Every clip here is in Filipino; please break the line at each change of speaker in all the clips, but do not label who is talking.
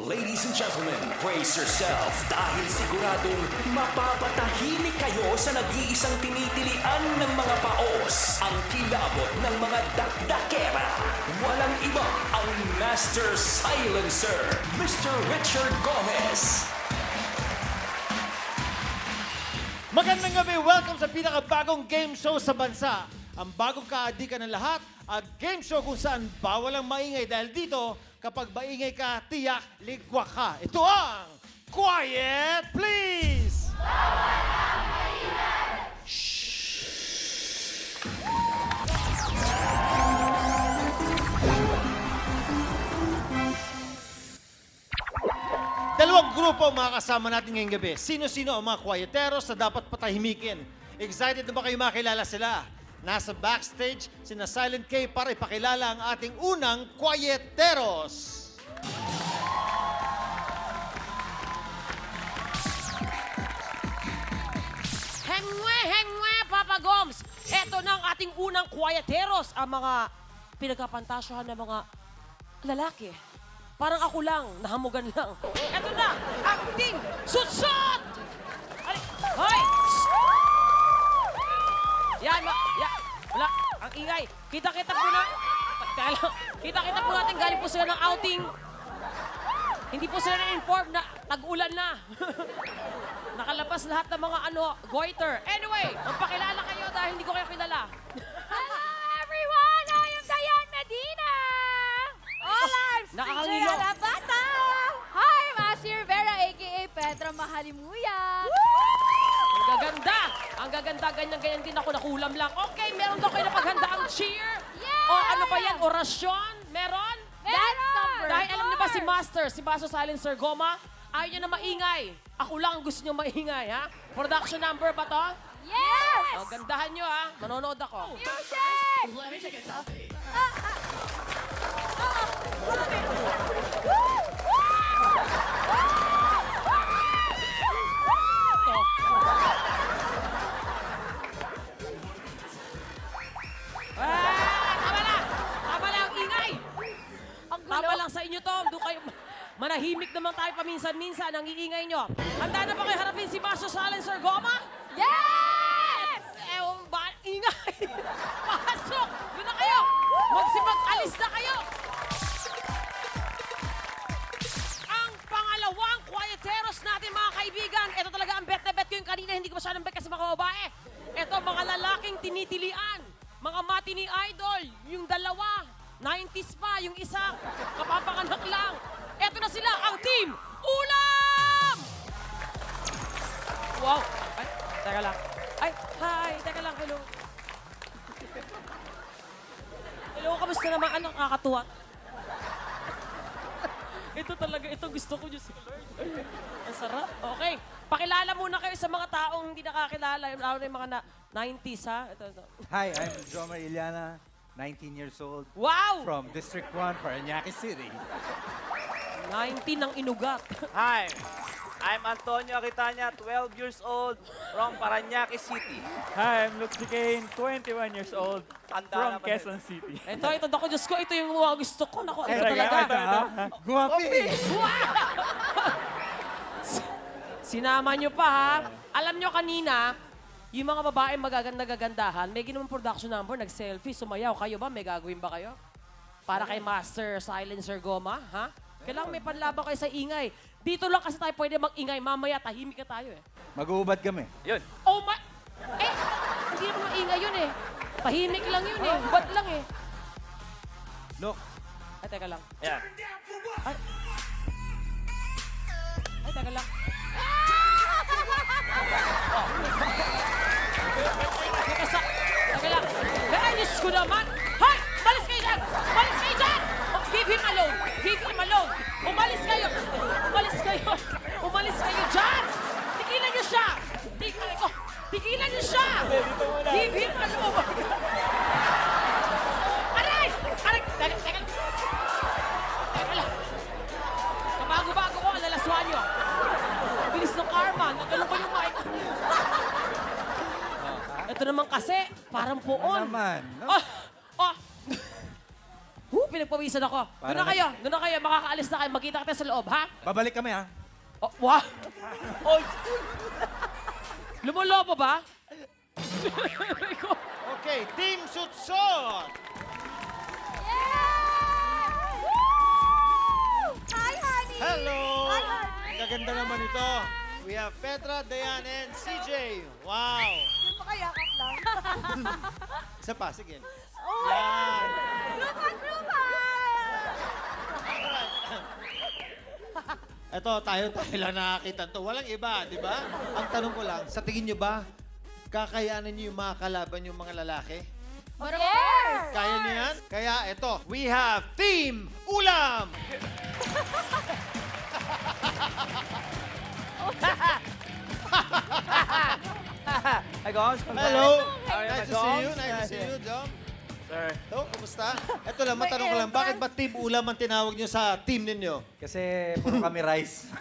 Ladies and gentlemen, brace yourself dahil siguradong mapapatahimik kayo sa nag-iisang tinitilian ng mga paos. Ang kilabot ng mga dakdakera. Walang iba ang Master Silencer, Mr. Richard Gomez.
Magandang gabi! Welcome sa pinakabagong game show sa bansa. Ang bagong kaadikan ng lahat at game show kung saan bawal ang maingay dahil dito, kapag maingay ka, tiyak, ligwak ka. Ito ang Quiet Please! Dalawang grupo ang mga kasama natin ngayong gabi. Sino-sino ang mga quieteros na dapat patahimikin? Excited na ba kayo makilala sila? Nasa backstage, sina Silent K para ipakilala ang ating unang quieteros.
Hengwe, Papa Goms! Eto na ang ating unang quieteros, ang mga pinagkapantasyahan ng mga lalaki. Parang ako lang, nahamugan lang. Eto na, ang ating sutsot! Hoy! Yan, wala, ang ingay. Kita-kita po na. Kita-kita po natin galing po sila ng outing. Hindi po sila na-inform na tag-ulan na. Nakalabas lahat ng mga goiter. Anyway, magpakilala kayo dahil hindi ko kayo kilala.
Hello everyone! I am Diane Medina! Hola, I'm CJ
Nakakangilo.
Alabata! Hi, I'm Asir Vera aka Petra Mahalimuya!
Ang gaganda! Ang gaganda, ganyan-ganyan din ako, nakulam lang. Okay, meron daw kayo na paghandaang cheer?
Yes!
O ano ba yan, orasyon? Meron?
Dance number!
Dahil alam niyo ba si
Of course.
Master, si Baso Silencer Goma, ayaw niya na maingay. Ako lang ang gusto niyo maingay, ha? Production number ba to?
Yes!
O, gandahan niyo, ha? Manonood ako.
Music!
Tama na! Tama na ang ingay!
Ang gulo.
Tama lang sa inyo to. Doon kayo, manahimik naman tayo paminsan-minsan ang iingay nyo. Handa na ba kayo harapin si Baso Silencer Goma?
Yes!
Ewan ba? Ingay! Pasok! Doon na kayo! Magsipag-alis na kayo! Ang pangalawang quieteros natin, mga kaibigan. Ito talaga ang bet na bet ko yung kanina. Hindi ko masyadong bet kasi mga babae. Ito, mga lalaking tinitilian. Mga matini idol. Yung dalawa. 90s pa. Yung isa, kapapanganak lang. Ito na sila, ang team Ulam! Wow! Ay, teka lang. Ay, hi! Teka lang, hello. Hello, kamusta naman? Ano, nakakatuwa? Ito talaga, ito gusto ko, Diyos ko, Lord. Ang sarap. Okay, pakilala muna kayo sa mga taong hindi nakakilala. Lalo na yung mga 90s, ha? Ito.
Hi, I'm Jomar Iliana, 19 years old,
Wow!
from District 1, Parañaque City.
19 ng inugat.
Hi, I'm Antonio Aquitania, 12 years old, from Parañaque City.
Hi, I'm Luke Duquesne, 21 years old,
Tanda
from
na ba
Quezon City.
Ito, ako, Diyos ko, ito yung mga gusto ko. Naku, ito
Talaga,
talaga.
Guwapi!
Sinama nyo pa, ha? Alam nyo kanina, yung mga babae magaganda-gagandahan, may ginawang production number, nag-selfie, sumayaw. Kayo ba? May gagawin ba kayo? Para kay Master Silencer Goma, ha? Kailangan may panlaban kayo sa ingay. Dito lang kasi tayo pwede mag-ingay. Mamaya, tahimik ka tayo, eh.
Mag-uubad kami.
Yun.
Oh my... Eh, hindi naman maingay yun, eh. Tahimik lang yun, eh. Bad lang, eh.
Look,
Ay, teka lang.
Ayan.
Ay, teka lang. Teka lang. Ay, Diyos ko naman. Hoy! Umalis kayo dyan! Umalis kayo dyan! Oh, give him alone! Give him alone! Umalis kayo! Umalis kayo! Umalis kayo dyan! Tigilan niyo siya! Tigilan niyo siya! Give him alone! Aray! Aray! Teka lang. Teka lang. Kabago-bago ko, alalaswan niyo. Bilis ng karma. Nagano pa yung mic. Ito naman kasi, parang poon.
naman.
Oh! Oh! Whoop! pinagpawisan ako. Doon na
Para
kayo. Makakaalis na kayo. Magkita kita sa loob, ha?
Babalik kami, ha?
Oh, wow! Oy! Lumolobo ba?
Okay, Team Sutsot!
Yeah! Woo! Hi, honey!
Hello!
Hi, honey!
Ang gaganda naman ito. We have Petra, Dayan, and CJ. Wow!
Yung pakayakap lang.
Isa pa, sige.
Oh,
Yan.
Lupa!
Ito, tayo lang nakakita to. Walang iba, di ba? Ang tanong ko lang, sa tingin nyo ba, kakayanan nyo yung mga kalaban yung mga lalaki?
Of course!
Kaya nyo yan? Kaya ito, we have Team Ulam!
Hi, guys.
Hello!
How are you,
Nice to
my
see you.
dogs?
Nice to see you, Dom.
Sir.
Hello, kumusta? Ito lang, matanong ko lang, bakit ba Team Ulam ang tinawag nyo sa team ninyo?
Kasi puro kami rice.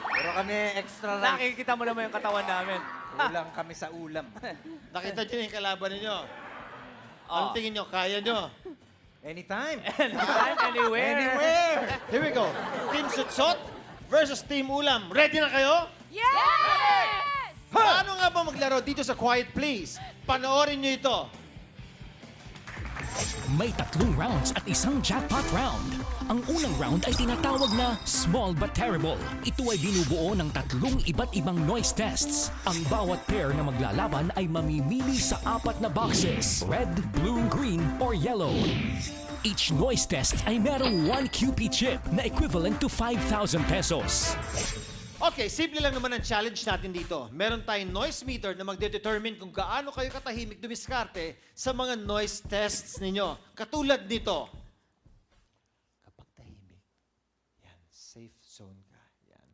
Puro kami extra rice.
Nakikita mo naman yung katawan namin.
Ulam kami sa ulam.
Nakita nyo yung kalaban ninyo?
Oh.
Anong tingin nyo? Kaya nyo?
Anytime.
Anytime, anywhere.
Anywhere.
Here we go. Team Sutsot versus Team Ulam. Ready na kayo?
Yes!
Paano nga ba maglaro dito sa Quiet Place? Panoorin nyo ito.
May 3 rounds at isang jackpot round. Ang unang round ay tinatawag na Small But Terrible. Ito ay binubuo ng 3 iba't ibang noise tests. Ang bawat pair na maglalaban ay mamimili sa 4 na boxes. Red, blue, green, or yellow. Each noise test ay merong 1 QP chip na equivalent to 5,000 pesos.
Okay, simple lang naman ang challenge natin dito. Meron tayong noise meter na magdedetermine kung gaano kayo katahimik dumiskarte sa mga noise tests ninyo. Katulad nito. Kapag tahimik, yan, safe zone ka. Yan.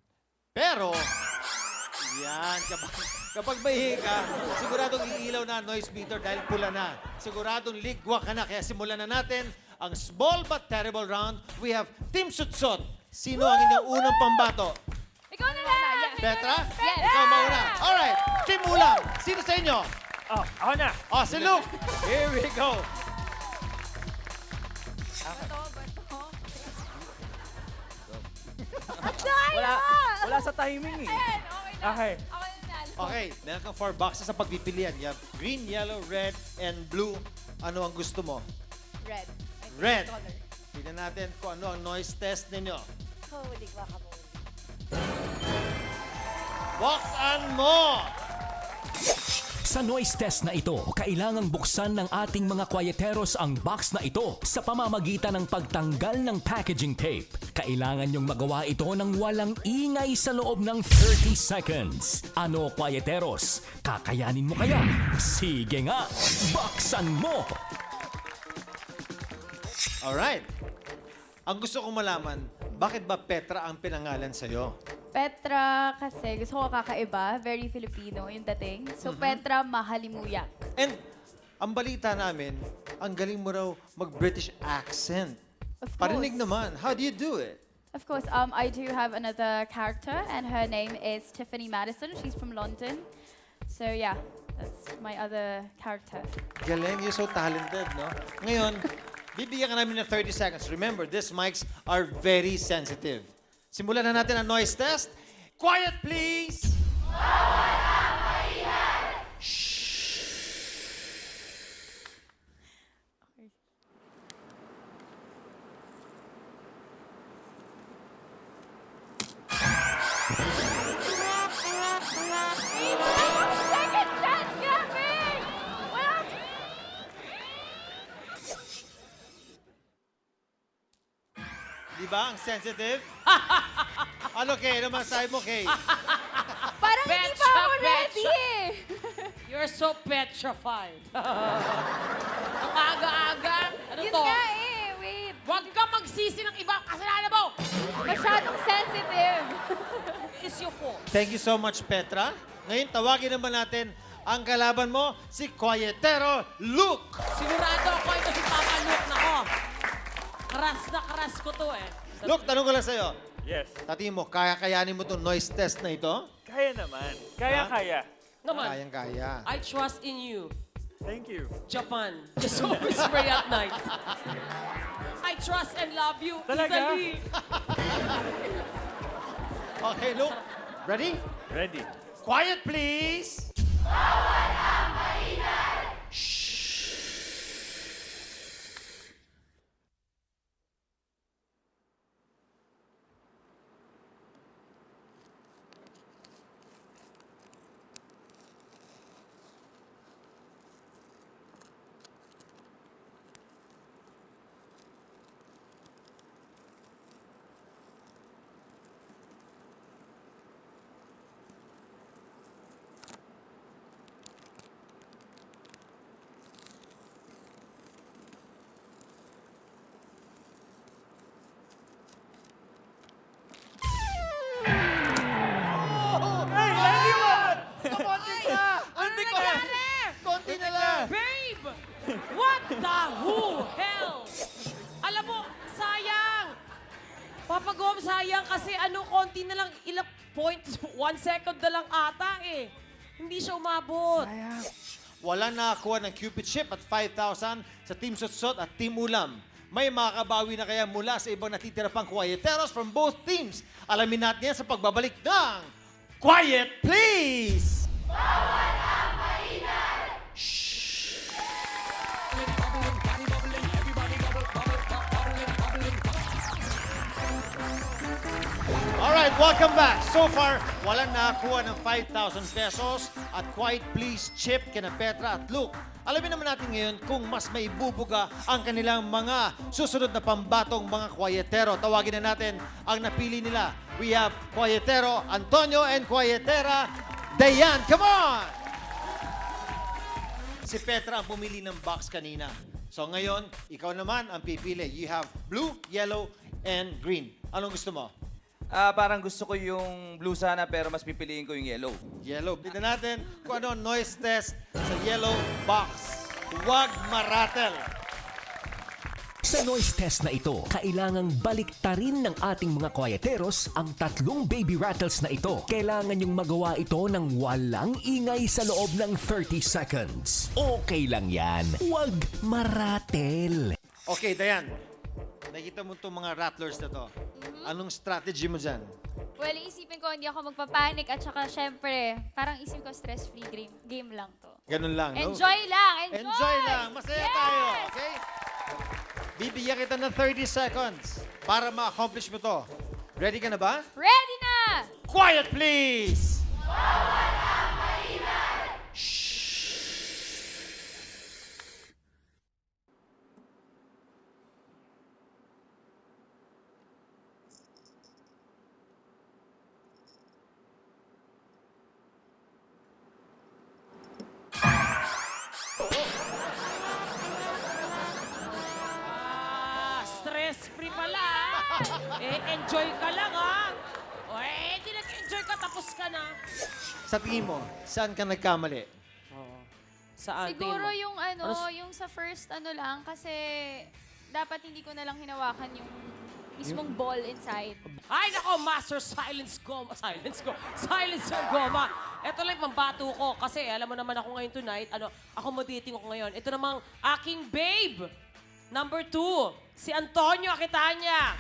Pero, yan, kapag mahihi ka, siguradong iilaw na ang noise meter dahil pula na. Siguradong ligwa ka na. Kaya simulan na natin ang small but terrible round. We have Team Sutsot. Sino ang inyong unang pambato?
Ikaw na lang!
Petra?
Yes!
Ikaw mauna. Alright, Team Ulam. Sino sa inyo?
Oh, ako na.
Oh, si Luke. Here we go.
Wala sa timing eh.
Okay.
Okay, meron kang 4 boxes sa pagpipilian. You have green, yellow, red, and blue. Ano ang gusto mo?
Red.
Red. Tignan natin kung ano ang noise test ninyo.
Holy guacamole.
Buksan mo!
Sa noise test na ito, kailangang buksan ng ating mga kwayeteros ang box na ito sa pamamagitan ng pagtanggal ng packaging tape. Kailangan niyong magawa ito ng walang ingay sa loob ng 30 seconds. Ano, kwayeteros? Kakayanin mo kaya? Sige nga, buksan mo!
Alright. Ang gusto kong malaman, bakit ba Petra ang pinangalan sa'yo?
Petra kasi gusto ko kakaiba, very Filipino yung dating. So Petra Mahalimuyak.
And ang balita namin, ang galing mo raw mag-British accent.
Of
Parinig
course.
naman. How do you do it?
Of course, I do have another character and her name is Tiffany Madison. She's from London. So yeah, that's my other character.
Galing, you're so talented, no? Ngayon, bibigyan ka namin ng 30 seconds. Remember, these mics are very sensitive. Simulan na natin ang noise test. Quiet, please!
Second chance, Gavin! Well,
Di ba? Ang sensitive. Ano, Kay? Ano masabi mo, Kay?
Parang hindi pa ako ready eh.
You're so petrified. Ang aga-aga. Ano
Yun
to?
nga eh, wait.
Huwag ka magsisi ng iba. Kasalanan mo!
Masyadong sensitive.
It's your fault.
Thank you so much, Petra. Ngayon, tawagin naman natin ang kalaban mo, si Quietero Luke.
Sigurado ako ito si Papa Luke na ko. Karas na karas ko to eh.
Luke, tanong ko lang sa'yo.
Yes.
Tatingin mo, kaya-kayanin mo itong noise test na ito?
Kaya naman. Kaya.
Naman,
Kayang-kaya.
I trust in you.
Thank you.
Japan. Just always pray at night. I trust and love you,
Talaga?
Italy.
Okay, Luke. Ready?
Ready.
Quiet, please.
Hey, anyone!
Konti na!
Ano nangyari?
Konti na lang!
Babe! What the who hell? Alam mo, sayang! Papa Gom, sayang kasi konti na lang, ilang point, 1 second na lang ata eh. Hindi siya umabot.
Wala nakakuha ng Cupid Ship at 5,000 sa Team Sutsot at Team Ulam. May makakabawi na kaya mula sa ibang natitira pang Quieteros from both teams. Alamin natin yan sa pagbabalik ng Quiet Please! Alright, welcome back. So far, walang nakakuha ng 5,000 pesos at Quiet Please Chip kina Petra at Luke. Alamin naman natin ngayon kung mas maibubuga ang kanilang mga susunod na pambatong mga Quietero. Tawagin na natin ang napili nila. We have Quietero Antonio and Quietera Dayan. Come on! Si Petra ang pumili ng box kanina. So ngayon, ikaw naman ang pipili. You have blue, yellow, and green. Anong gusto mo?
Parang gusto ko yung blue sana pero mas pipiliin ko yung yellow.
Yellow. Tignan natin kung ano ang noise test sa yellow box. Huwag maratel.
Sa noise test na ito, kailangang baliktarin ng ating mga Quieteros ang 3 baby rattles na ito. Kailangan yung magawa ito ng walang ingay sa loob ng 30 seconds. Okay lang yan. Huwag maratel.
Okay, Dayan. Nakita mo itong mga rattlers na to. Anong strategy mo dyan?
Well, isipin ko hindi ako magpapanik at saka syempre, parang isipin ko stress-free game lang to.
Ganun lang, no?
Enjoy lang! Enjoy!
Enjoy lang. Masaya
Yes!
tayo, okay? Bibigyan kita ng 30 seconds para ma-accomplish mo to. Ready ka na ba?
Ready na!
Quiet, please!
Stress-free pala. Enjoy ka lang di nag-enjoy ka, tapos ka na.
Sa tingin mo, saan ka nagkamali?
Saan?
Siguro
tingin mo?
yung yung sa first lang kasi dapat hindi ko na lang hinawakan yung mismong ball inside.
Ay, nako, Master Silence Goma. Silencer Goma. Ito lang pambato ko kasi alam mo naman ako ngayon tonight, accommodating ako ngayon. Ito namang aking babe. Number 2, si Antonio Aquitania.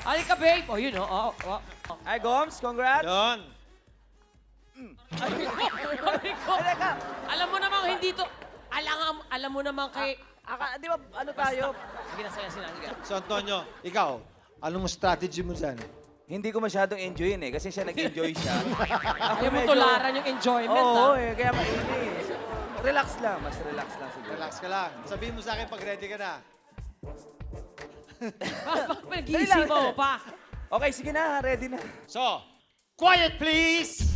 Halika, babe. Oh, yun,
Hi, Goms. Congrats.
Yun.
Alam mo namang hindi to... Alam mo namang kay...
Di ba, ano tayo?
Sige na, sige na.
So, Antonio, ikaw, anong strategy mo dyan?
Hindi ko masyadong enjoyin kasi siya nag-enjoy siya.
Ayaw mo tularan yung enjoyment,
Oo, kaya mainis. Relax lang, mas relax lang siguro.
Relax ka lang. Sabihin mo sa akin pag ready ka na.
Nag-iisip mo pa.
Okay, sige na, ready na.
So, quiet please!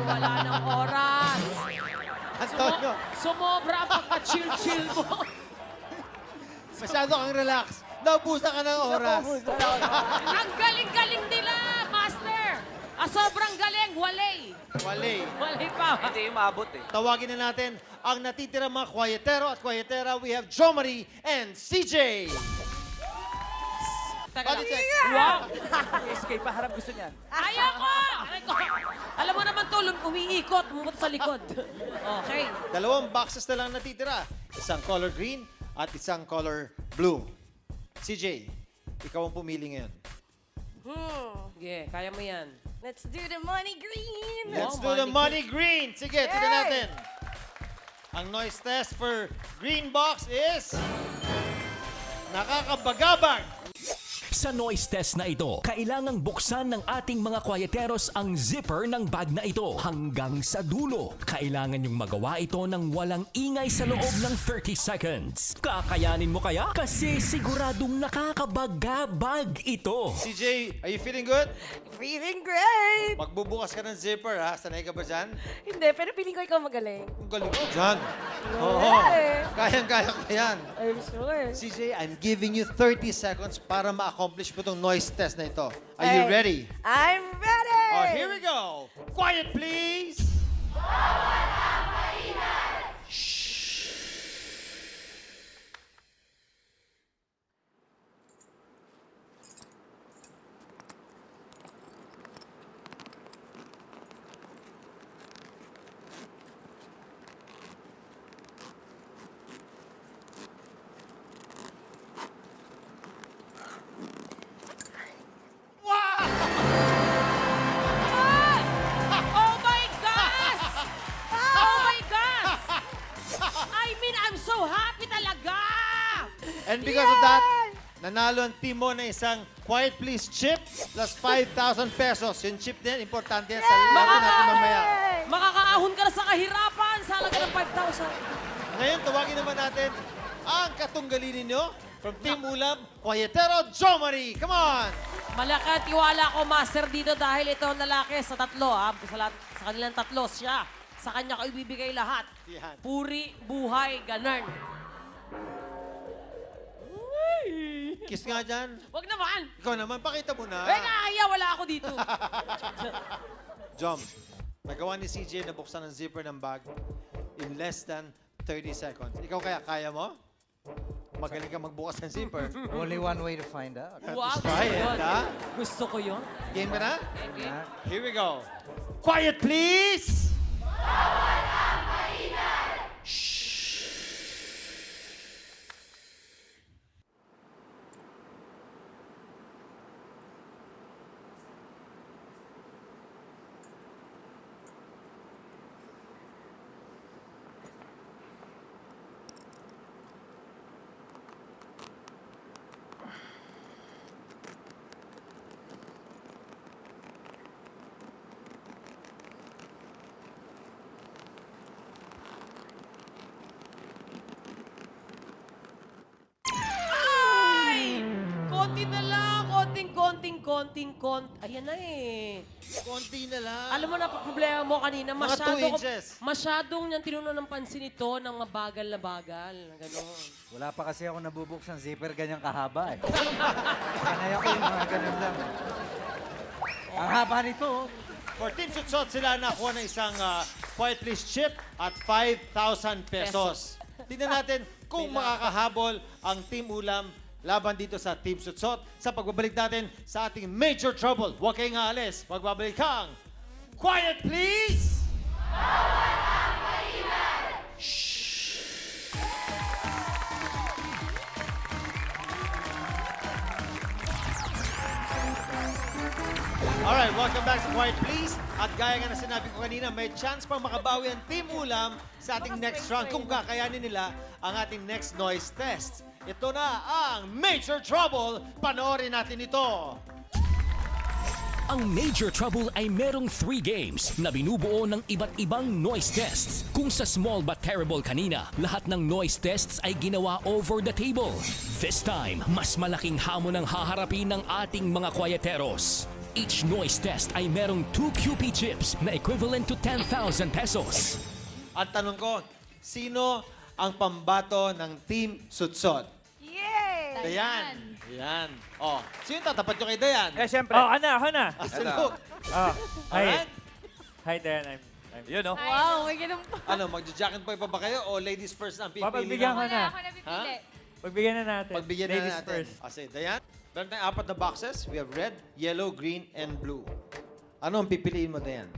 wala ng oras.
Antonio,
Sumobra ang pagka-chill-chill mo.
masyado kang relax. Naubusan ka ng oras.
Ang galing-galing nila, Master. Sobrang galing, walay.
Wale.
Walay pa.
Hindi umabot eh.
Tawagin na natin ang natitira mga kwayetero at kwayetera. We have Jo Marie and CJ.
Teka
Body
lang.
check.
Wow!
Escape pa, harap gusto niyan.
Ayoko! Alam mo naman to, umiikot, bumot sa likod. Okay.
Dalawang boxes na lang natitira. Isang color green at isang color blue. CJ, ikaw ang pumili ngayon.
Sige, kaya mo yan.
Let's do the money green.
Let's do
money
the money green. Sige, tignan natin. Ang noise test for green box is nakakabagabag.
Sa noise test na ito, kailangang buksan ng ating mga kwayeteros ang zipper ng bag na ito hanggang sa dulo. Kailangan yung magawa ito ng walang ingay sa loob ng 30 seconds. Kakayanin mo kaya? Kasi siguradong nakakabagabag ito.
CJ, are you feeling good?
Feeling great.
Magbubukas ka ng zipper, ha? Sanay ka ba dyan?
Hindi, pero feeling ko ikaw magaling.
Ang galing mo dyan. Oo.
Yeah.
Kayang-kaya ko yan.
I'm sure.
CJ, I'm giving you 30 seconds para ma-accomplish mo itong noise test na ito. Are you
Ay.
ready?
I'm ready.
Oh, here we go. Quiet, please.
Oh my gosh! Oh my gosh! I mean, I'm so happy talaga!
And because of that, nanalo ang team mo na isang Quiet Please chip plus 5,000 pesos. Yung chip din, importante yan. Salutin natin mamaya.
Makakaahon ka na sa kahirapan sa halaga ng 5,000.
Ngayon, tawagin naman natin ang katunggali ninyo from Team Ulam, Kwayetero Jo Marie. Come on!
Malaki ang tiwala ko, Master, dito dahil ito ang lalaki sa tatlo. Sa kanilang tatlo, siya. Sa kanya ko ibibigay lahat.
Yan.
Puri, buhay, ganun.
Kiss nga dyan.
Wag naman!
Ikaw naman, pakita mo na.
Eh, nakakaya, wala ako dito.
Jom, nagawa ni CJ na buksan ang zipper ng bag in less than 30 seconds. Ikaw kaya mo? Magaling ka magbukas ng zipper.
Only one way to find out.
Wow,
try it,
yun.
ha?
Gusto ko yun.
Game ka na?
Okay.
Here we go. Quiet, please!
Ay! Konti na lang, konting. Ayan na eh.
Konti na lang.
Alam mo na, problema mo kanina,
Mga 2 inches.
masyadong niyang tinunan ng pansin ito ng mabagal na bagal. Ganon.
Wala pa kasi ako nabubuksan zipper ganyang kahaba eh. Sanay ako yung mga ganun lang. Ang haba nito. oh.
For Team Sutsot, sila nakuha ng isang Quiet Please chip at 5,000 pesos. Tingnan natin kung makakahabol ang Team Ulam laban dito sa Team Sutsot sa pagbabalik natin sa ating Major Trouble. Huwag kayong aalis. Magbabalik kang Quiet Please! Alright, welcome back sa Quiet Please. At gaya nga na sinabi ko kanina, may chance pang makabawi ang Team Ulam sa ating next round kung kakayanin nila ang ating next noise test. Ito na ang Major Trouble. Panoorin natin ito.
Ang Major Trouble ay merong 3 games na binubuo ng iba't ibang noise tests. Kung sa Small But Terrible kanina, lahat ng noise tests ay ginawa over the table. This time, mas malaking hamon ang haharapin ng ating mga kwayeteros. Each noise test ay merong 2 QP chips na equivalent to 10,000 pesos.
At tanong ko, sino ang pambato ng Team Sutsot?
Yay!
Dayan. Yan. Oh, sino tatapat nyo kay Dayan?
Eh, syempre.
Oh, ako na.
Si Luke.
Oh, hi.
Alright?
Hi, Dan. I'm
Yun, no?
Wow, may ganun pa.
Ano, magja-jack and boy pa ba kayo o ladies first ang pipili?
Papagbigyan
na?
ka na.
Ako na pipili.
Pagbigyan na natin.
Pagbigyan na
Ladies
natin.
first.
Kasi, Dayan, meron tayong 4 na boxes. We have red, yellow, green, and blue. Ano ang pipiliin mo, Dayan?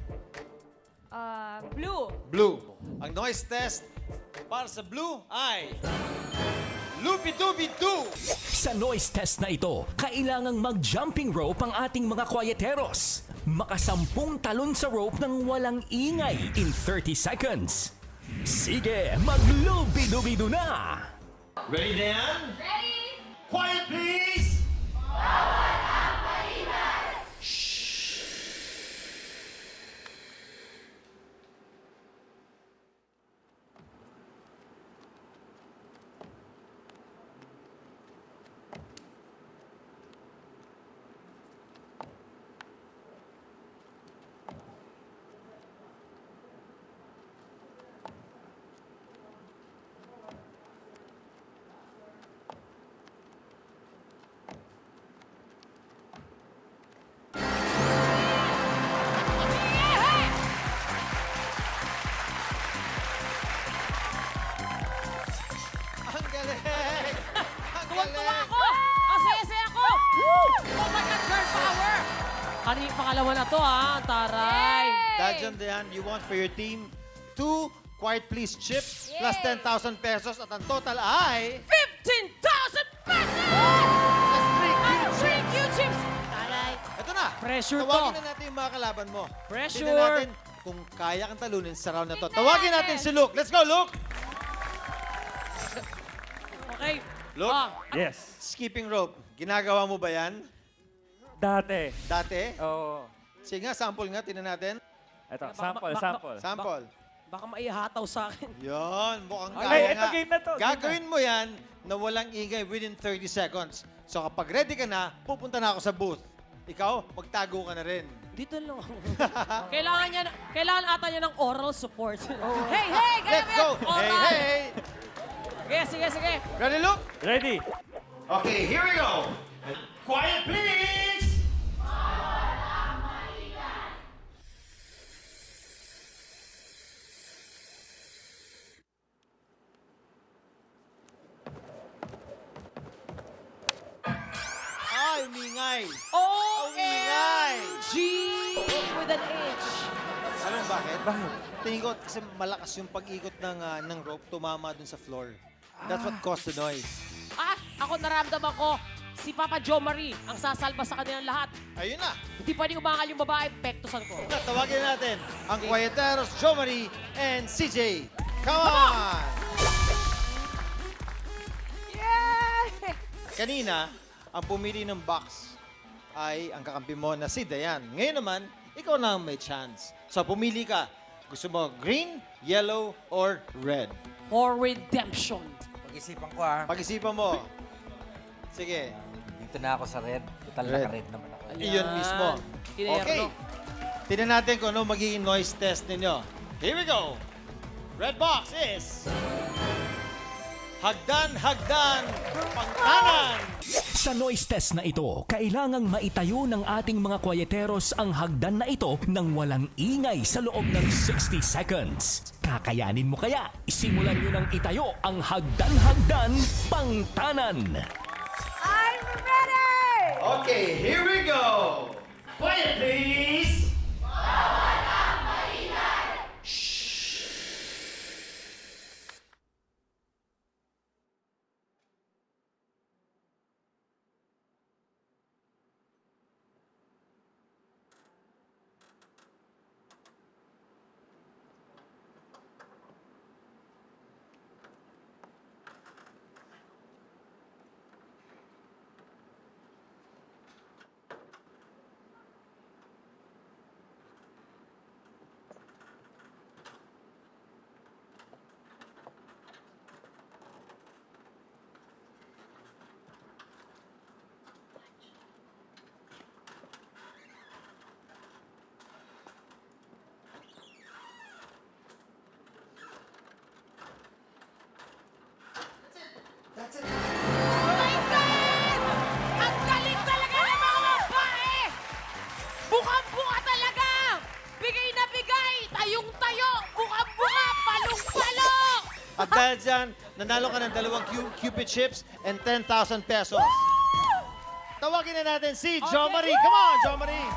Blue.
Blue. Ang noise test para sa blue ay... Lupi-dubi-doo!
Sa noise test na ito, kailangang mag-jumping rope ang ating mga kwayeteros. Makasampung talon sa rope ng walang ingay in 30 seconds. Sige, maglubi-dubi-do na!
Ready, Dayan?
Ready?
Quiet, please! Ang galing! Ang
Tuwang-tuwa
galing!
ako! Ang saya-saya ko! Woo! Oh my God, girl power! Kanina pangalawa na to, ha? Taray!
Dajan, Dayan, you want for your team 2 Quiet Please chips plus 10,000 pesos at ang total ay...
15,000 pesos! At 3 Q-chips! Taray!
Ito na!
Pressure
Tawagin
to.
na natin yung mga kalaban mo.
Pressure.
Tignan natin kung kaya kang talunin sa round na to.
Tignan
Tawagin natin
natin.
si Luke. Let's go, Luke!
Okay.
Luke,
Ah,
Yes.
skipping rope. Ginagawa mo ba yan?
Dati.
Dati?
Oo.
Sige nga, sample nga. Tingnan natin.
Ito,
Baka-
sample,
baka-
sample.
Sample.
baka maihataw sa akin.
Yon, mukhang
Ay,
kaya
ito
nga.
game na to, game
Gagawin mo yan na walang ingay within 30 seconds. So kapag ready ka na, pupunta na ako sa booth. Ikaw, magtago ka na rin.
Dito lang ako. kailangan ata niya ng oral support. Hey, hey! Ganyan
Let's go!
yan!
Hey,
Oral!
hey!
Sige, sige, sige.
Ready, Luke?
Ready?
Okay, here we go. Quiet, please! Ay, umingay.
OMG! With an H.
Alam bakit?
Bakit?
Tingin ko kasi malakas yung pag-ikot ng rope, tumama dun sa floor. That's what caused the noise.
Ako naramdaman ko, si Papa Joe Marie ang sasalba sa kanilang lahat.
Ayun na.
Hindi pwedeng umangal yung babae, pektosan ko.
Tawagin natin ang Quieteros, Jo Marie, and CJ. Come on!
Yay!
Kanina, ang pumili ng box ay ang kakampi mo na si Dayan. Ngayon naman, ikaw na ang may chance. So pumili ka. Gusto mo green, yellow, or red?
For redemption.
Pag-isipan ko ah.
Pag-isipan mo. Sige.
Dito na ako sa red. Total
Red.
naka-red naman ako.
Iyon mismo.
Tinerno.
Okay. Tignan natin kung ano magiging noise test ninyo. Here we go. Red box is... Hagdan, hagdan, pangtanan.
Sa noise test na ito, kailangang maitayo ng ating mga kwayeteros ang hagdan na ito nang walang ingay sa loob ng 60 seconds. Kakayanin mo kaya? Isimulan nyo ng itayo ang hagdan-hagdan pangtanan.
I'm ready!
Okay, here we go. Quiet, please. At dahil dyan, nanalo ka ng 2 Cupid chips and 10,000 pesos. Tawagin na natin si Jo Marie. Come on, Jo Marie.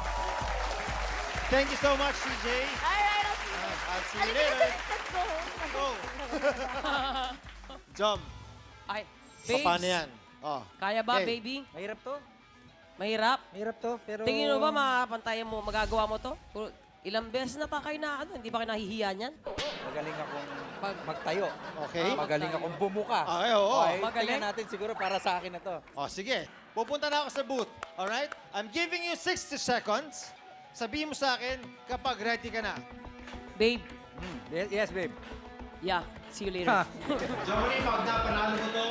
Thank you so much, CJ.
Alright, I'll see you.
I'll see you later.
Let's go home.
Go. Jom,
Ay, babes.
paano yan? Oh.
Kaya ba,
Okay.
baby?
Mahirap to.
Mahirap?
Mahirap to, pero...
Tingin mo ba mapantayan mo, magagawa mo to? Ilang beses na takay na hindi ba kayo nahihiya niyan?
Magaling akong
Pag-
magtayo.
Okay.
Magaling akong bumuka.
Okay, oo.
Okay,
Magaling.
tingnan natin siguro para sa akin na to.
Oh, sige. Pupunta na ako sa booth. Alright? I'm giving you 60 seconds. Sabihin mo sa akin kapag ready ka na.
Babe,
Yes, babe.
yeah, see you later.
Ha.
Johnny, pag napanalo mo to,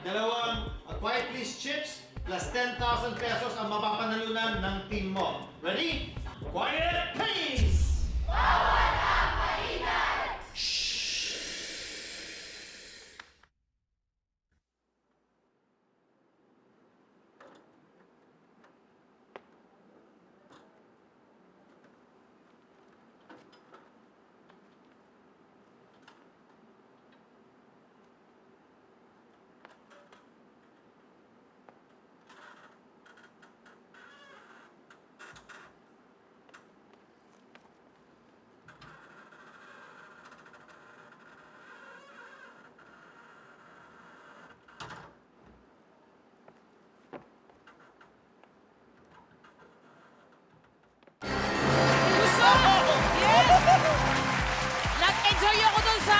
dalawang Quiet Please chips plus 10,000 pesos ang mapapanalunan ng team mo. Ready? Quiet Please!
Gusto! Yes! Nag-enjoy ako dun sa...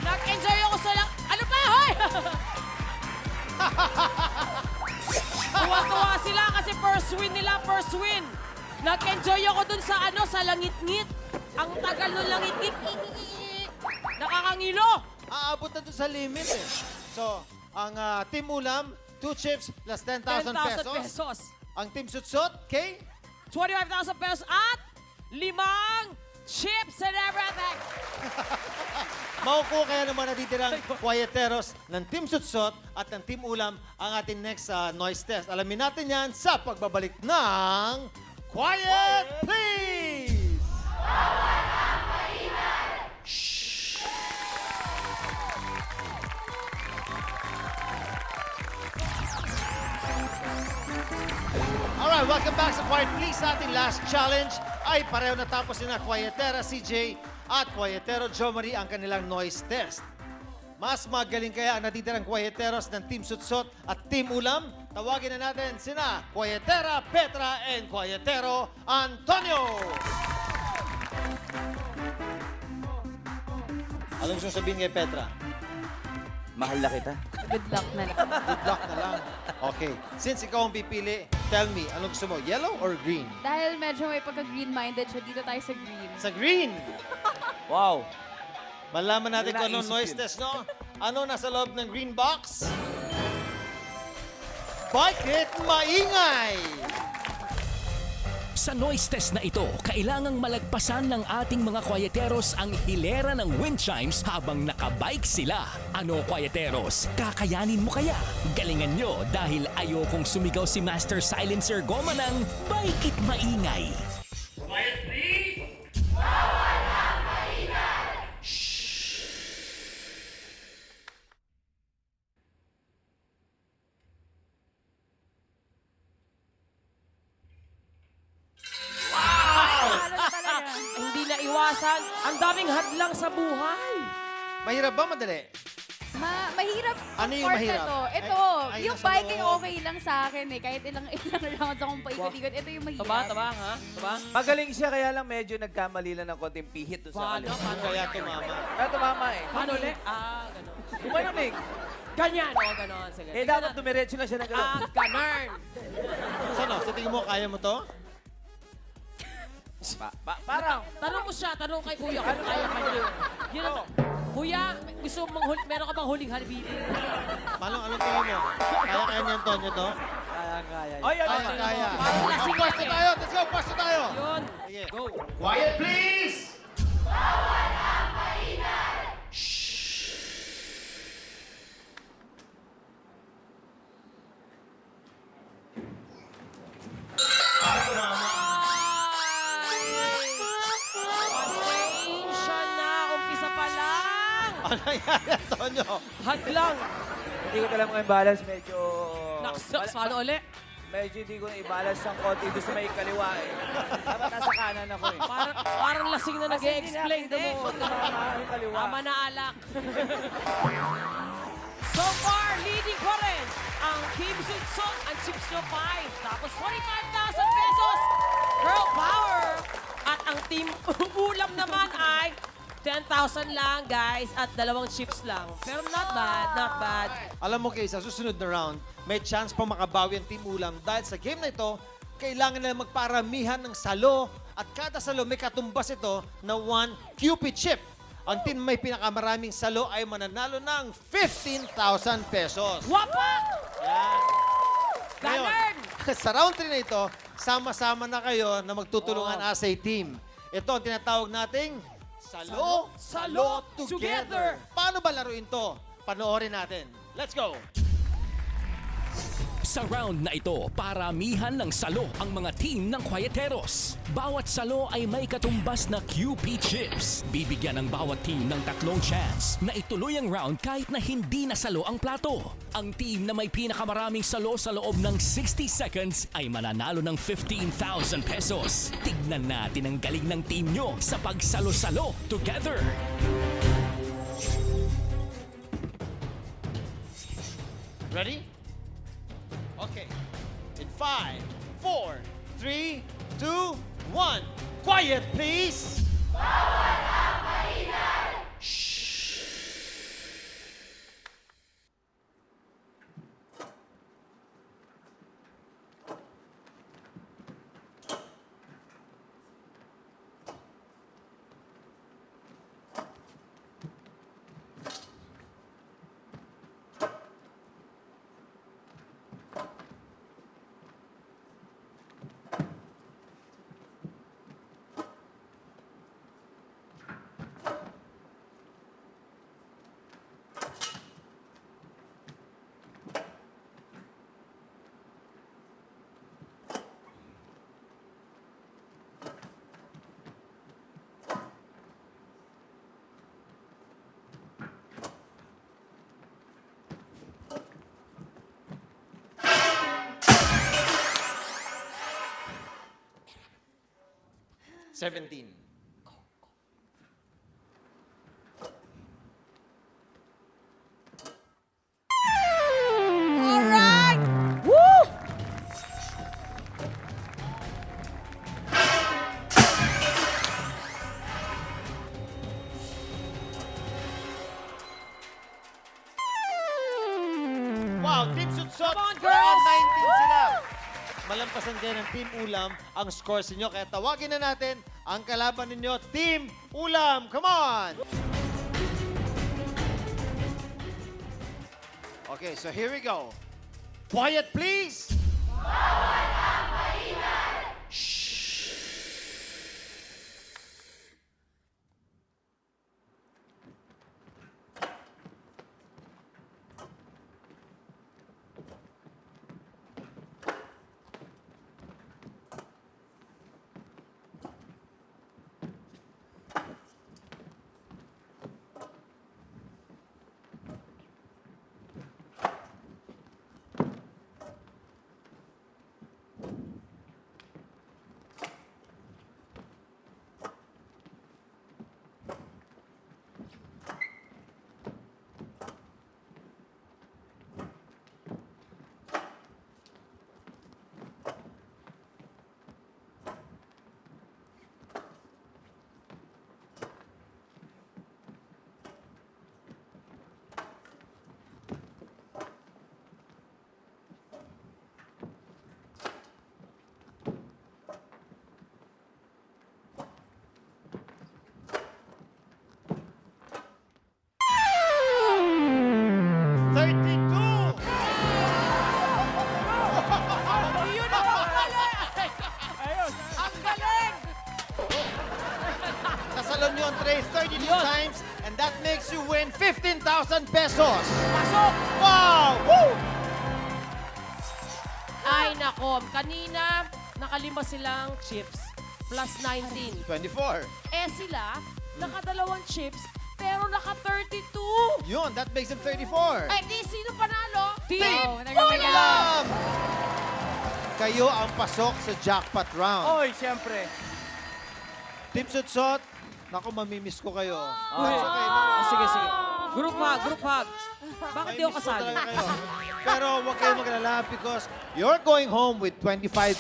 Nag-enjoy ako sa... Ano pa, hoy? Tuwa-tuwa sila kasi first win nila, first win. Nag-enjoy ako dun sa ano, sa langit-ngit. Ang tagal ng langit-ngit. Nakakangilo.
Aabot na doon sa limit eh. So, ang Team Ulam, 2 chips plus 10,000
10,000
pesos.
pesos.
Ang Team Sutsot, okay?
25,000 pesos at 5 chips and everything.
Makukuha kaya naman natitirang Quieteros ng Team Sutsot at ng Team Ulam ang ating next noise test. Alamin natin yan sa pagbabalik ng Quiet Please! Alright, welcome back sa Quiet Please. Sa ating last challenge ay pareho natapos na Quietera CJ at Quietero Jo Marie ang kanilang noise test. Mas magaling kaya ang natitirang Quieteros ng Team Sutsot at Team Ulam? Tawagin na natin sina Quietera Petra and Quietero Antonio. Anong gusto sabihin kay Petra?
Mahal na kita.
Good luck na lang.
Good luck na lang. Okay. Since ikaw ang pipili, tell me, anong gusto mo? Yellow or green?
Dahil medyo may pagka-green-minded siya, dito tayo sa green.
Sa green!
Wow.
Malaman natin kung
Wala
anong
isip
noise
yun.
test, no? Ano nasa loob ng green box? Bakit maingay?
Sa noise test na ito, kailangang malagpasan ng ating mga Quieteros ang hilera ng wind chimes habang nakabike sila. Ano, Quieteros? Kakayanin mo kaya? Galingan nyo dahil ayokong sumigaw si Master Silencer Goma ng Bakit Maingay.
Ano na talaga?
Hindi na iwasan. Ang daming hadlang sa buhay.
Mahirap ba madali?
Mahirap
Ano yung
part
mahirap?
na to. Ito,
Ay,
yung
nasa
biking
loob.
okay lang sa akin eh. Kahit ilang rounds akong paikot-ikot. Ito yung mahirap.
Taba, ha? Taba?
Magaling siya, kaya lang medyo nagkamali lang ng konting pihit doon sa
Paano?
kaliwa.
Paano?
Kaya tumama.
Kaya tumama eh.
Paano ulit? Ganon.
Gumanon eh.
Ganyan. Ganon. Sige.
Eh, dapat dumiretso lang siya ng gano'n.
Ganon.
Sano, sa tingin mo, kaya mo to?
Parang,
Tanong mo siya. Tanong kay Kuya kung kaya pa niya. Yun ang... Kuya, gusto mong meron ka bang huling halibili?
Anong tingin mo? Kaya ni Antonio to?
Kaya.
ay,
Kaya.
Parang lasing
Pwesto
yan eh.
tayo! Let's go! Pwesto tayo!
Yun.
Sige.
Go.
Quiet, please!
Pasensya na. Umpisa pa lang.
Ano nangyari, Antonio?
Hadlang.
Hindi ko talaga i-balance. Medyo...
Naks, paano uli?
Medyo hindi ko na-i-balance ng konti doon sa may kaliwa eh. Dapat nasa kanan ako eh.
Parang lasing na nag-e-explain.
Kasi hindi nakita mo, tumama yung kaliwa.
Tama na alak. So far, leading ko rin ang Team Sunsot, ang chips nyo 5. Tapos 25,000 pesos. Girl power. At ang Team Ulam naman ay 10,000 lang, guys. At 2 chips lang. Pero not bad, not bad.
Alam mo, Kay, sa susunod na round, may chance pa makabawi ang Team Ulam dahil sa game na ito, kailangan nila magparamihan ng salo at kada salo may katumbas ito na 1 Cupid chip. Ang team may pinakamaraming salo ay mananalo ng 15,000 pesos.
Wapak!
Yan.
Ganern!
Sa round 3 na ito, sama-sama na kayo na magtutulungan as a team. Ito ang tinatawag nating Salo Together. Paano ba laruin to? Panoorin natin. Let's go!
Sa round na ito, paramihan ng salo ang mga team ng Quieteros. Bawat salo ay may katumbas na QP chips. Bibigyan ng bawat team ng 3 chance na ituloy ang round kahit na hindi nasalo ang plato. Ang team na may pinakamaraming salo sa loob ng 60 seconds ay mananalo ng 15,000 pesos. Tignan natin ang galing ng team nyo sa pagsalo-salo together.
Ready? Okay. In 5, 4, 3, 2, 1. Quiet, please! $17.
Alright! Woo!
Wow, Team Sutsot,
Come on, girls!
19 sila. Malampasan kayo ng Team Ulam ang scores ninyo. Kaya tawagin na natin ang kalaban ninyo, Team Ulam. Come on! Okay, so here we go. Quiet, please! Nasalon nyo ang tray 32 times and that makes you win 15,000 pesos.
Pasok!
Wow! Woo!
Ay, nako. Kanina, nakalima silang chips. Plus 19.
24.
Eh sila, nakadalawang chips, pero naka-32.
Yun, that makes them 34.
Ay, di, sino panalo? Team
Oh, nagmamagala.
Ulam! Kayo ang pasok sa jackpot round.
Oy, siyempre.
Team Sutsot, naku, mamimiss ko kayo.
Uy.
That's okay.
Sige, sige. Group hug, group hug. Bakit di ako
Mamimiss ko
kasali?
talaga kayo. Pero huwag kayo maglala because you're going home with 25,000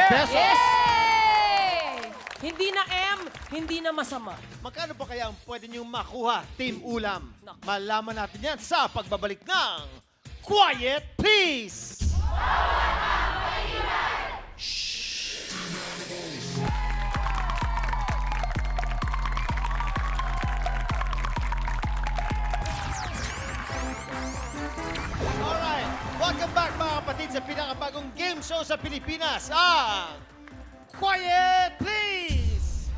pesos.
Yay!
Hindi na M, hindi na masama.
Magkano pa kaya ang pwede niyong makuha, Team Ulam?
Naku.
Malaman natin yan sa pagbabalik ng Quiet Please! Alright, welcome back mga kapatid sa pinakabagong game show sa Pilipinas, ang Quiet Please!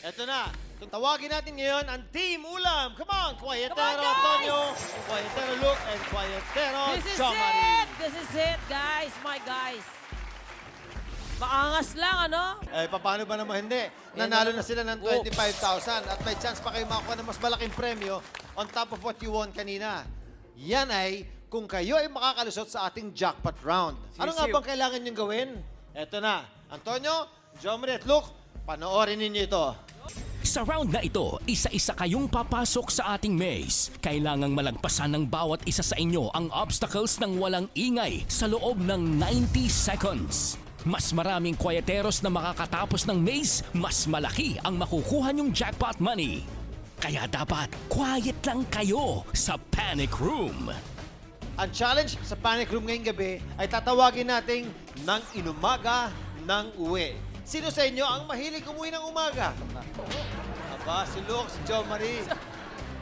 Ito na. Tawagin natin ngayon ang Team Ulam. Come on, Quietero
Come on, guys!
Antonio, Quietero Luke, and Quietero
This is
Jomari.
it! This is it, guys, my guys. Maangas lang, ano?
Eh, paano ba naman hindi? Nanalo na sila ng 25,000 at may chance pa kayo makakuha ng mas malaking premyo on top of what you won kanina. Yan ay kung kayo ay makakalusot sa ating jackpot round. Ano nga bang kailangan niyong gawin? Ito na. Antonio, Jomari at Luke, panoorin ninyo ito.
Sa round na ito, isa-isa kayong papasok sa ating maze. Kailangang malagpasan ng bawat isa sa inyo ang obstacles ng walang ingay sa loob ng 90 seconds. Mas maraming kwayateros na makakatapos ng maze, mas malaki ang makukuha niyong jackpot money. Kaya dapat quiet lang kayo sa panic room.
Ang challenge sa Panic Room ngayong gabi ay tatawagin nating ng inumaga ng uwi. Sino sa inyo ang mahilig umuwi ng umaga? Aba, si Luke, si Jomari.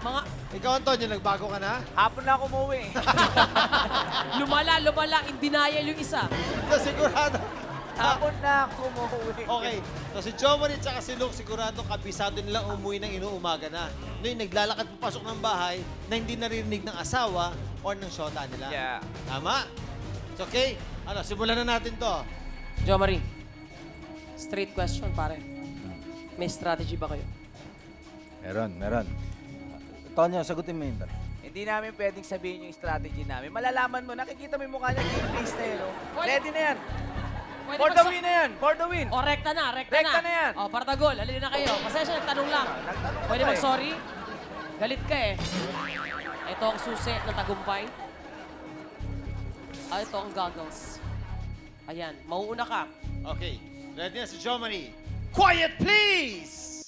Mga
Ikaw, Antonio, nagbago ka na?
Hapon na ako umuwi.
lumala, in denial yung isa.
So, sigurado.
Hapon na ako umuwi.
Okay. So, si Jomari at si Luke, sigurado kabisado nilang umuwi ng inuumaga na. Noong naglalakad papasok ng bahay na hindi naririnig ng asawa or ng syota nila.
Yeah.
Tama? It's okay? Ano, simulan na natin to.
Jo Marie, straight question, pare. May strategy ba kayo?
Meron. Tonyo, sagutin mo yun.
Hindi namin pwedeng sabihin yung strategy namin. Malalaman mo, nakikita mo yung mukha niya, game face na yun. Oh. Ready na yan.
Pwede
For the win na yan. For the win.
O, rekta na.
Rekta na yan.
O, partagol, alin na kayo. Pasensya, nagtanong lang.
Nagtanong ka
Pwede
pa eh.
mag-sorry? Galit ka eh. Ito ang susi ng tagumpay. Ito ang goggles. Ayan, mauuna ka.
Okay. Ready na si Jomari. Quiet, please!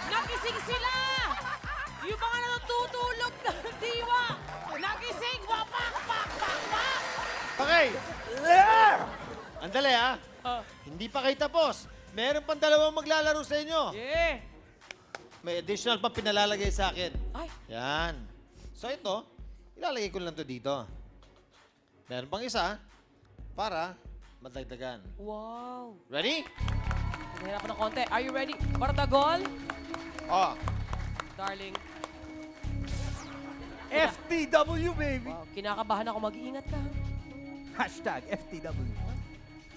Nagising sila! Yung mga natutulog na diwa! Nagising! Wapak! Pak! Pak! Pak!
Okay. Andali, ha? Hindi pa kayo tapos. Meron pang dalawang maglalaro sa inyo.
Yeah!
May additional pa pinalalagay sa akin.
Ay!
Yan. So ito, ilalagay ko lang to dito. Meron pang isa para madagdagan.
Wow.
Ready?
Nahirapan ng konti. Are you ready? Bartagol?
Oh.
Darling.
FTW, baby!
Wow. Kinakabahan ako. Mag-iingat ka.
Hashtag FTW.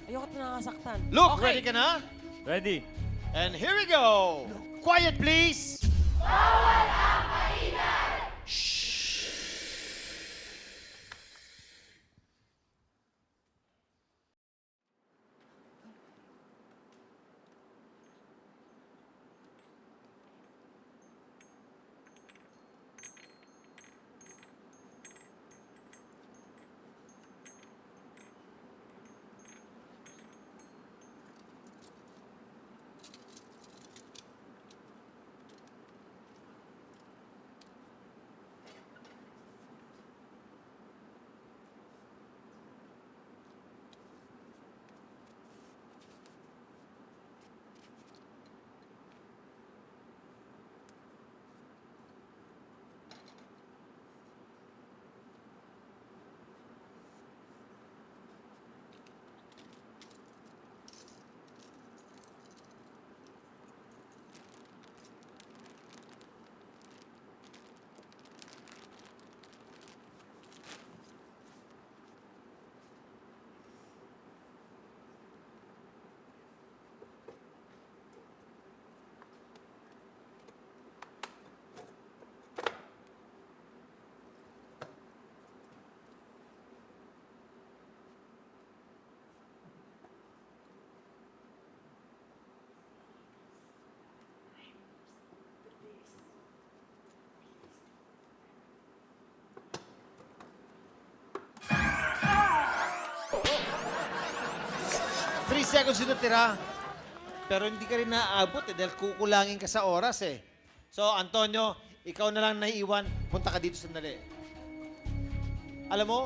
Ayoko ito nakasaktan.
Luke,
Okay.
ready ka na?
Ready.
And here we go. Quiet, please. Three seconds yung natira. Pero hindi ka rin naaabot dahil kukulangin ka sa oras eh. So, Antonio, ikaw na lang naiiwan. Punta ka dito sandali. Alam mo,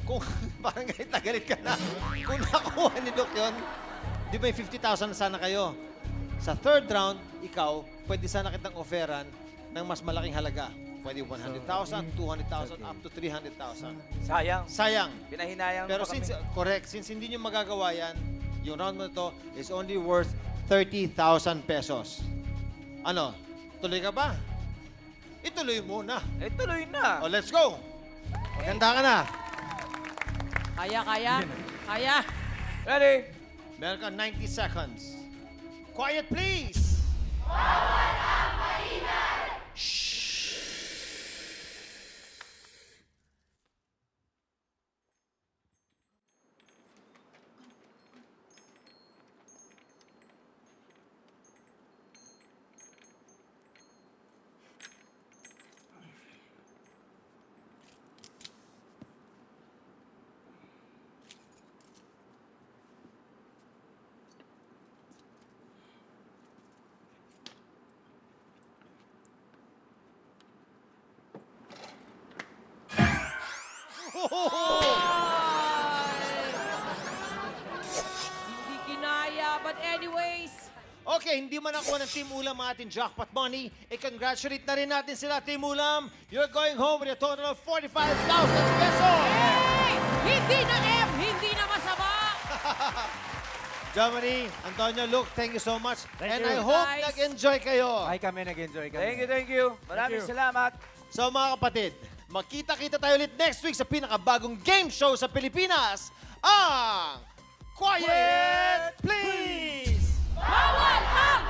kung parang galit na galit ka na, kung nakuha ni Luke yun, di ba may 50,000 na sana kayo? Sa third round, ikaw, pwede sana kitang offeran ng mas malaking halaga. Pwede 100,000, 200,000, up to 300,000.
Sayang.
Sayang.
Pinahinayang
Pero
mo pa
since,
kami.
correct, since hindi nyo magagawa yan, yung round mo na to is only worth 30,000 pesos. Ano? Tuloy ka ba? Ituloy mo na.
Eh, tuloy na.
O, let's go. Maganda ka na.
Kaya, kaya. Kaya.
Ready?
Meron ka 90 seconds. Quiet, please.
Hindi kinaya. But anyways,
Okay, hindi man nakuha ng Team Ulam ang ating jackpot money. I-congratulate na rin natin sila, Team Ulam. You're going home with a total of 45,000 pesos!
hey! Hindi na M, hindi na masama.
Germany, Antonio, Luke, thank you so much.
Thank
And
you.
I hope
Guys.
nag-enjoy kayo.
Ay, kami nag-enjoy kami.
Thank you. Maraming
you.
salamat.
So mga kapatid, magkita-kita tayo ulit next week sa pinakabagong game show sa Pilipinas, ang Quiet Please!
Bawal ang